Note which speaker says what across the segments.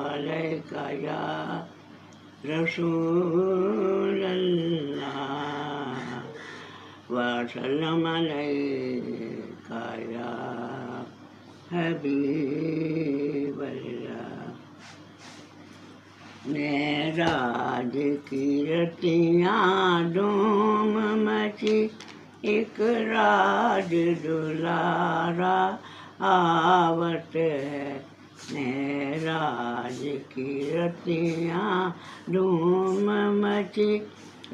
Speaker 1: علیک یا رسول اللہ وسلم علیک یا حبیب اللہ۔ معراج کی رتیاں دھوم مچی، ایک راج دلارا آوت ہے۔ معراج کی رتیاں دھوم مچی،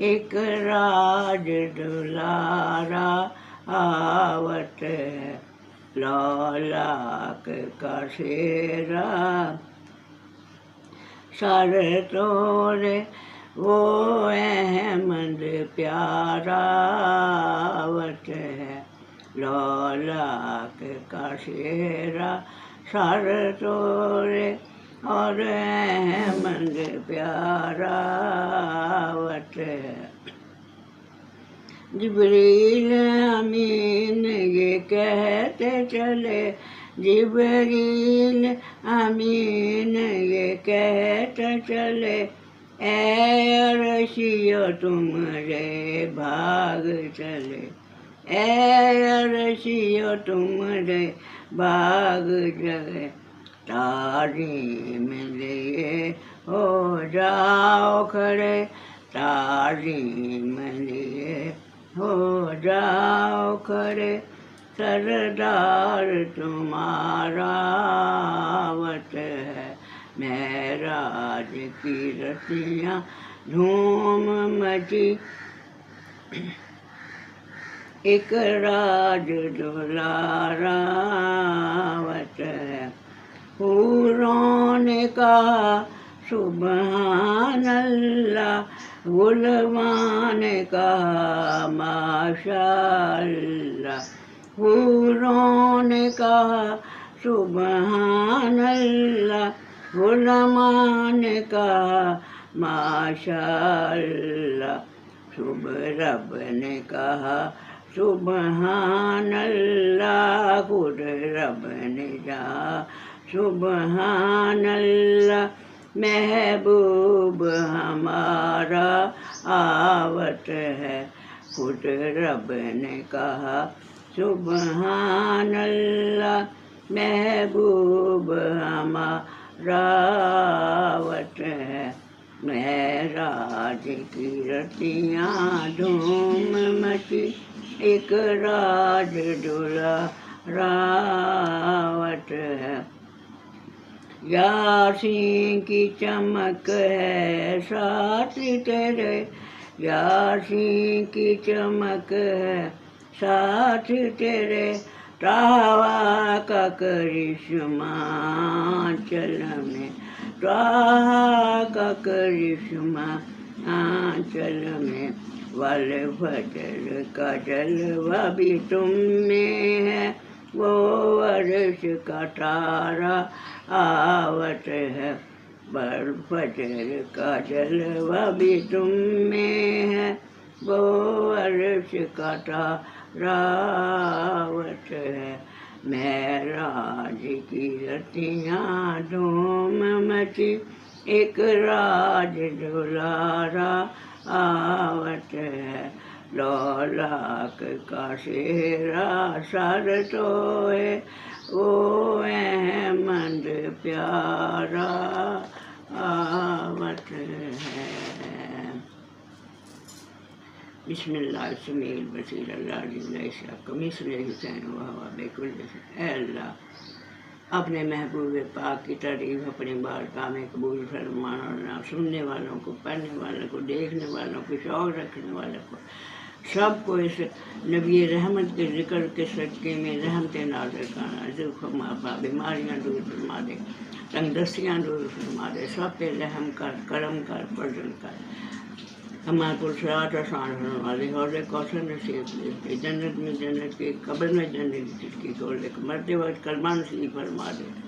Speaker 1: ایک راج دلارا آوت ہے۔ لولاک کا شیرا سر توڑے، وہ احمد پیارا آوت ہے۔ لولاک کا شیرا سر توڑے، اور احمد پیارا آوت ہے۔ جبریل امین یہ کہتے چلے، جبریل امین یہ کہتے چلے، اے عرشیو تمہارے بھاگ چلے، اے عرشیو تمہارے بھاگ چلے۔ تعظیم لیے ہو جاؤ کھڑے، تعظیم لیے ہو جاؤ کھڑے، سردار تمہارا آوت ہے۔ معراج کی رتیاں دھوم مچی، ایک راج دلارا آوت ہے۔ حوروں نے کہا سبحان اللہ، غلماں نے کہا ماشاء اللہ۔ حوروں نے کہا سبحان اللہ، غلماں نے کہا ماشاء اللہ۔ صبح رب نے کہا سبحان اللہ، خود رب نے کہا سبحان اللہ۔ محبوب ہمارا آوت ہے، خود رب نے کہا سبحان اللہ۔ محبوب ہمارا آوت ہے۔ معراج کی رتیاں دھوم مچی، ایک راج دلارا آوت ہے۔ یاسین کی چمک ہے ساتھ تیرے، یاسین کی چمک ہے ساتھ تیرے، طٰہٰ کا کرشمہ آنچل میں، طٰہٰ کا کرشمہ آنچل میں۔ والفجر کا جلوہ بھی تم میں ہے، وہ عرش کا تارا آوت ہے۔ والفجر کا جلوہ بھی تم میں ہے، وہ عرش کا تارا آوت ہے۔ معراج کی رتیاں دھوم مچی، ایک راج دلارا آوت ہے۔ لولاک کا شیرا سر توڑے، وہ احمد پیارا آوت ہے۔ بسم اللہ السمیع البصیر العلیم لیس کمثلہ شیء وہو بکل شیء۔ اے اللہ، اپنے محبوب پاک کی تعریف اپنے بارگاہ میں قبول فرمانا، اور سننے والوں کو، پڑھنے والوں کو، دیکھنے والوں کو، شوق رکھنے والوں کو، سب کو اس نبی رحمت کے ذکر کے صدقے میں رحمت نازل کرنا، دکھ معافی، بیماریاں دور فرما دے، تنگدستیاں دور فرما دے، سب پہ رحم کر، کرم کر، فضل کر، ہمارے کو صراط آسان فرما دے، حوض کوثر نصیب دے، جنت میں جنت کی، قبر میں جنت کی کھول دے، مرتے وقت کلمہ نصیب فرما دے۔